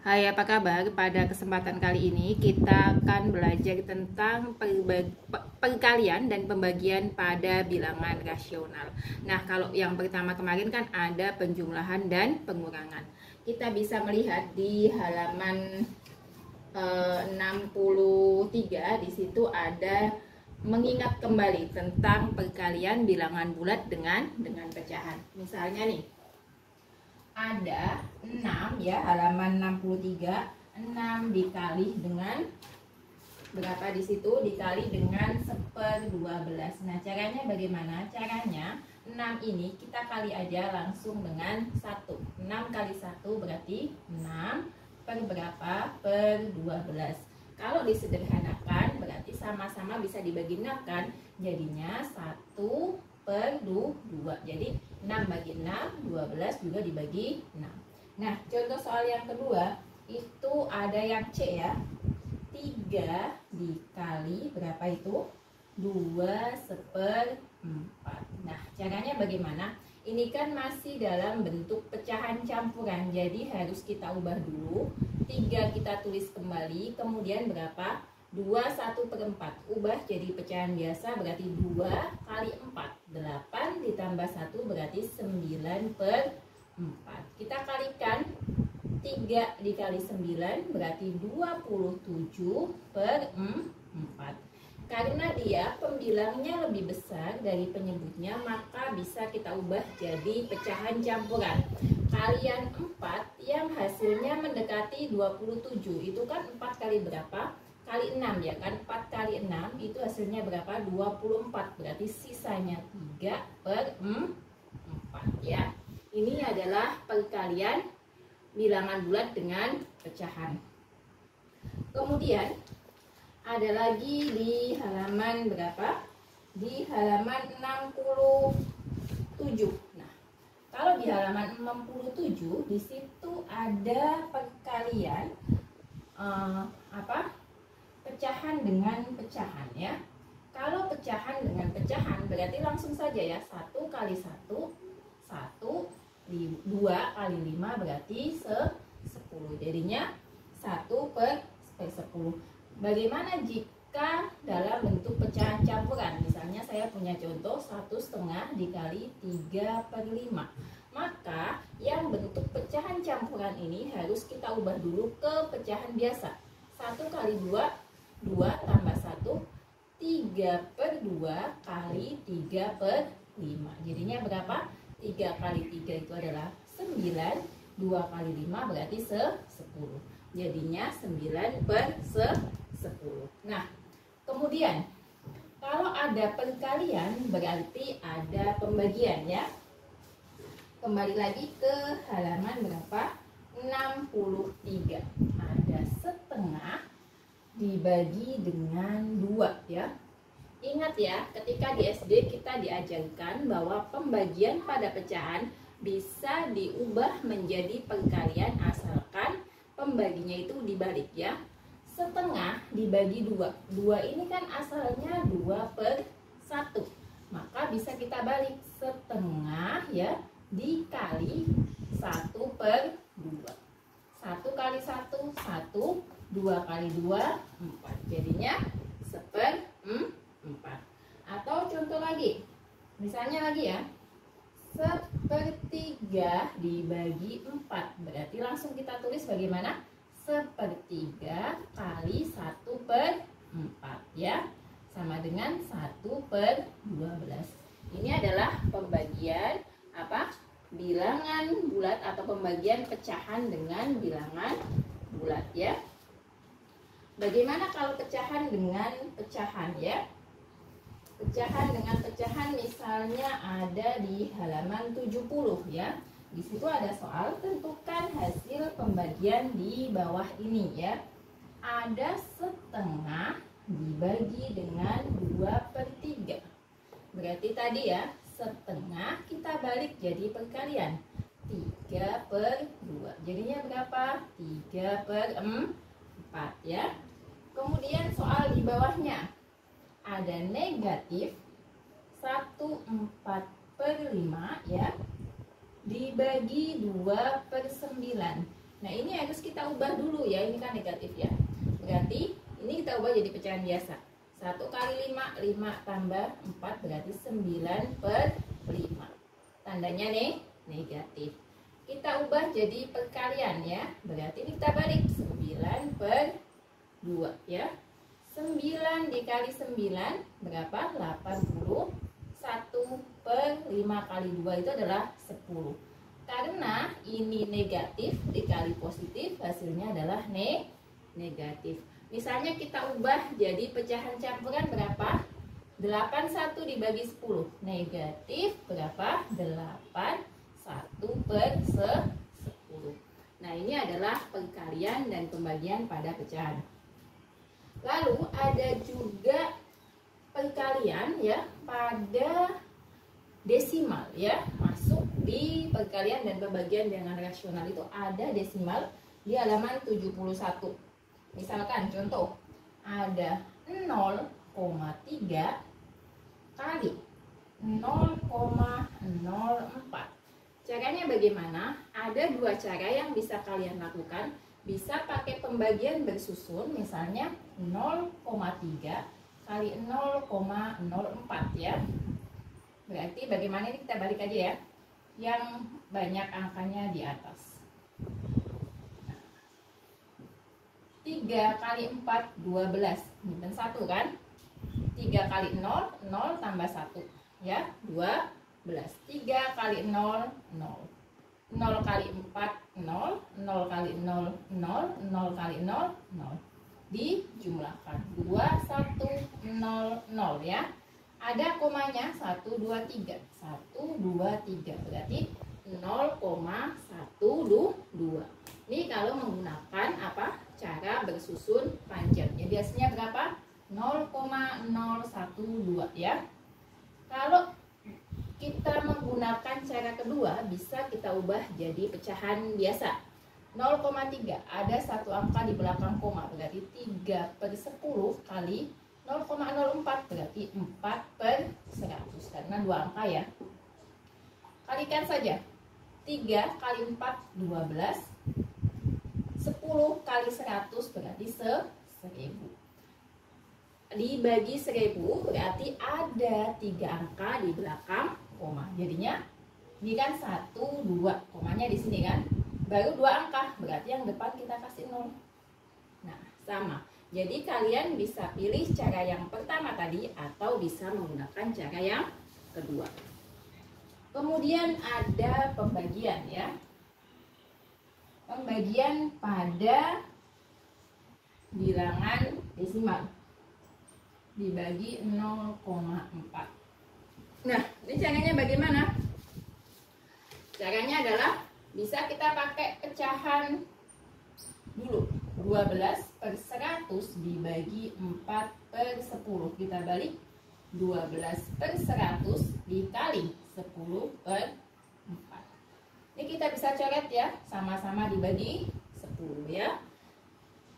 Hai, apa kabar? Pada kesempatan kali ini kita akan belajar tentang perkalian dan pembagian pada bilangan rasional. Nah, kalau yang pertama kemarin kan ada penjumlahan dan pengurangan. Kita bisa melihat di halaman 63, di situ ada mengingat kembali tentang perkalian bilangan bulat dengan pecahan. Misalnya nih, ada 6 ya, halaman 63, 6 dikali dengan berapa di situ? Dikali dengan 1/12. Nah, caranya bagaimana? Caranya 6 ini kita kali aja langsung dengan 1. 6 kali 1 berarti 6 per berapa? Per 12. Kalau disederhanakan berarti sama-sama bisa dibagi 6 kan? Jadinya 1/2. Jadi 6 bagi 6, 12 juga dibagi 6. Nah, contoh soal yang kedua itu ada yang C ya. 3 dikali berapa itu? 2/4. Nah, caranya bagaimana? Ini kan masih dalam bentuk pecahan campuran, jadi harus kita ubah dulu. 3 kita tulis kembali, kemudian berapa? 2/1/4. Ubah jadi pecahan biasa berarti 2 kali 4. 8 ditambah 1 berarti 9/4. Kita kalikan 3 dikali 9 berarti 27/4. Karena dia pembilangnya lebih besar dari penyebutnya, maka bisa kita ubah jadi pecahan campuran. Kalian 4 yang hasilnya mendekati 27. Itu kan 4 kali berapa? Kali 6 ya kan, 4 kali 6 itu hasilnya berapa? 24. Berarti sisanya 3/4 ya. Ini adalah perkalian bilangan bulat dengan pecahan. Kemudian ada lagi di halaman berapa? Di halaman 67. Nah, kalau di halaman 67 di situ ada perkalian pecahan dengan pecahan ya. Kalau pecahan dengan pecahan berarti langsung saja ya, 1 kali 1, 1, 2 kali 5 berarti 10. Jadinya 1/10. Bagaimana jika dalam bentuk pecahan campuran? Misalnya saya punya contoh 1/2 dikali 3/5. Maka yang bentuk pecahan campuran ini harus kita ubah dulu ke pecahan biasa. 1 kali 2, 2 tambah 1, 3/2 kali 3/5. Jadinya berapa? 3 kali 3 itu adalah 9, 2 kali 5 berarti 10. Jadinya 9/10. Nah, kemudian kalau ada perkalian berarti ada pembagian ya. Kembali lagi ke halaman berapa? 63. Ada 1/2 dibagi dengan 2 ya. Ingat ya, ketika di SD kita diajarkan bahwa pembagian pada pecahan bisa diubah menjadi perkalian asalkan pembaginya itu dibalik ya. 1/2 dibagi 2. 2 ini kan asalnya 2/1. Maka bisa kita balik, 1/2 ya dikali 1/2. 1 kali 1, 1, 2 kali 2, 4. Jadinya 1/4. Atau contoh lagi, misalnya lagi ya, 1/3 dibagi 4. Berarti langsung kita tulis bagaimana? 1/3 kali 1/4 ya, sama dengan 1/12. Ini adalah pembagian bilangan bulat atau pembagian pecahan dengan bilangan bulat ya. Bagaimana kalau pecahan dengan pecahan ya? Pecahan dengan pecahan misalnya ada di halaman 70 ya. Di situ ada soal, tentukan hasil pembagian di bawah ini ya. Ada 1/2 dibagi dengan 2/3. Berarti tadi ya, 1/2 kita balik jadi perkalian 3/2. Jadinya berapa? 3/4 ya. Kemudian soal di bawahnya ada negatif 1/4/5 ya, dibagi 2/9. Nah ini harus kita ubah dulu ya, ini kan negatif ya. Berarti ini kita ubah jadi pecahan biasa. 1 kali 5, 5 tambah 4 berarti 9 per 5. Tandanya nih negatif. Kita ubah jadi perkalian ya. Berarti ini kita balik 9 per 2 ya. 9 dikali 9 berapa? 80. 1 per 5 kali 2 itu adalah 10. Karena ini negatif dikali positif, hasilnya adalah negatif. Misalnya kita ubah jadi pecahan campuran berapa? 81 dibagi 10. Negatif berapa? 81 per 10. Nah ini adalah perkalian dan pembagian pada pecahan. Lalu ada juga perkalian ya pada desimal ya. Masuk di perkalian dan pembagian dengan rasional itu ada desimal di halaman 71. Misalkan contoh ada 0,3 kali 0,04. Caranya bagaimana? Ada dua cara yang bisa kalian lakukan. Bisa pakai pembagian bersusun, misalnya 0,3 kali 0,04 ya. Berarti bagaimana ini, kita balik aja ya, yang banyak angkanya di atas. 3 kali 4 12. Ini kan 1 kan? 3 kali 0 0 tambah 1 ya, 12. 3 kali 0 0. 0 kali 4 0, 0 kali 0 0, 0 kali 0 0. Dijumlahkan 2 1 0 0 ya. Ada komanya 1 2 3. 1 2 3 berarti 0,122. Ini kalau menggunakan apa? Cara bersusun panjangnya. Biasanya berapa? 0,012 ya. Kalau kita menggunakan cara kedua, bisa kita ubah jadi pecahan biasa. 0,3 ada satu angka di belakang koma, berarti 3 per 10 kali 0,04 berarti 4 per 100, karena dua angka ya. Kalikan saja. 3 kali 4 12. 10 kali 100 berarti 1000. Dibagi 1000 berarti ada 3 angka di belakang koma. Jadinya ini kan 1 2, komanya di sini kan. Baru 2 angka, berarti yang depan kita kasih 0. Nah, sama. Jadi kalian bisa pilih cara yang pertama tadi atau bisa menggunakan cara yang kedua. Kemudian ada pembagian ya. Pembagian pada bilangan desimal dibagi 0,4. Nah, ini caranya bagaimana? Caranya adalah bisa kita pakai pecahan dulu. 12 per 100 dibagi 4 per 10. Kita balik 12 per 100 dikali 10 per 4. Ini kita bisa coret ya, sama-sama dibagi 10 ya.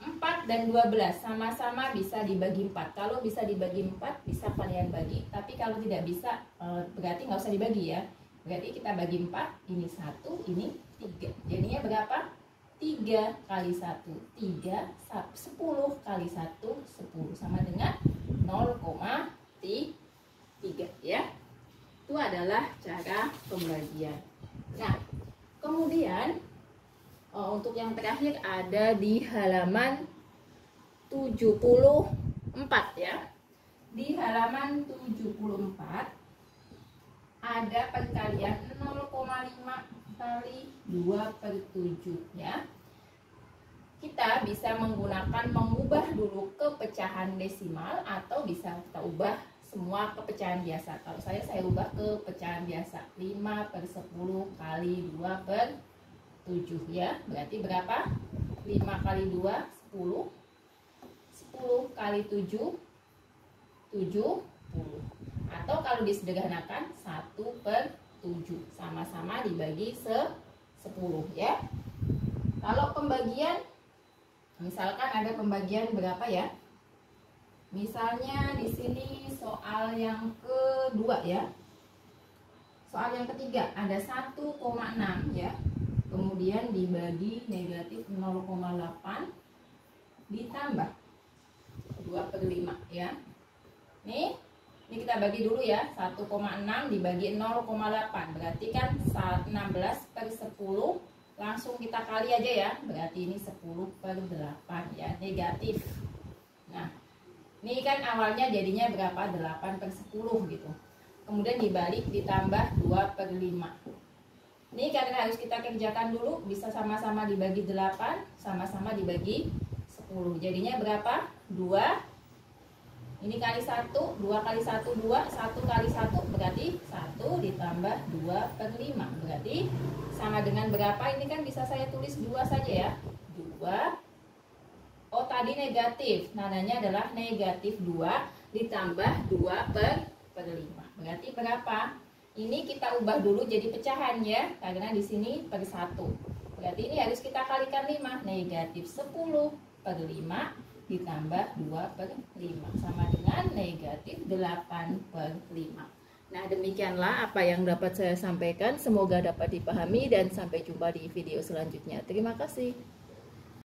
4 dan 12 sama-sama bisa dibagi 4. Kalau bisa dibagi 4 bisa kalian bagi. Tapi kalau tidak bisa berarti nggak usah dibagi ya. Berarti kita bagi 4, ini 1, ini 3. Jadinya berapa? 3 kali 1 3, 10 kali 1 10, sama dengan 0,3 ya. Itu adalah cara pembagian. Nah, kemudian untuk yang terakhir ada di halaman 74 ya. Di halaman 74 ada perkalian 0,5 kali 2 per 7 ya. Kita bisa mengubah dulu ke pecahan desimal atau bisa kita ubah semua ke pecahan biasa. Kalau saya ubah ke pecahan biasa. 5 per 10 kali 2 per 7 ya. Berarti berapa? 5 kali 2 10. 10 kali 7 70. Atau kalau disederhanakan 1 per 7, sama-sama dibagi 10 ya. Kalau pembagian, misalkan ada pembagian berapa ya? Misalnya di sini soal yang kedua ya. Soal yang ketiga ada 1,6 ya. kemudian dibagi negatif 0,8 ditambah 2/5 ya. Nih, ini kita bagi dulu ya, 1,6 dibagi 0,8 berarti kan 16/10, langsung kita kali aja ya, berarti ini 10/8 ya, negatif. Nah, ini kan awalnya jadinya berapa? 8/10 gitu. Kemudian dibalik ditambah 2/5. Ini karena harus kita kerjakan dulu, bisa sama-sama dibagi 8, sama-sama dibagi 10. Jadinya berapa? 2. Ini kali 1, 2 kali 1, 2, 1 kali 1 berarti 1 ditambah 2/5. Berarti sama dengan berapa? Ini kan bisa saya tulis 2 saja ya. 2. Oh, tadi negatif. Nadanya adalah negatif 2 ditambah 2/5. Berarti berapa? Ini kita ubah dulu jadi pecahan ya, karena di sini per 1. Berarti ini harus kita kalikan 5. Negatif 10/5 ditambah 2/5 sama dengan negatif 8/5. Nah, demikianlah apa yang dapat saya sampaikan. Semoga dapat dipahami dan sampai jumpa di video selanjutnya. Terima kasih.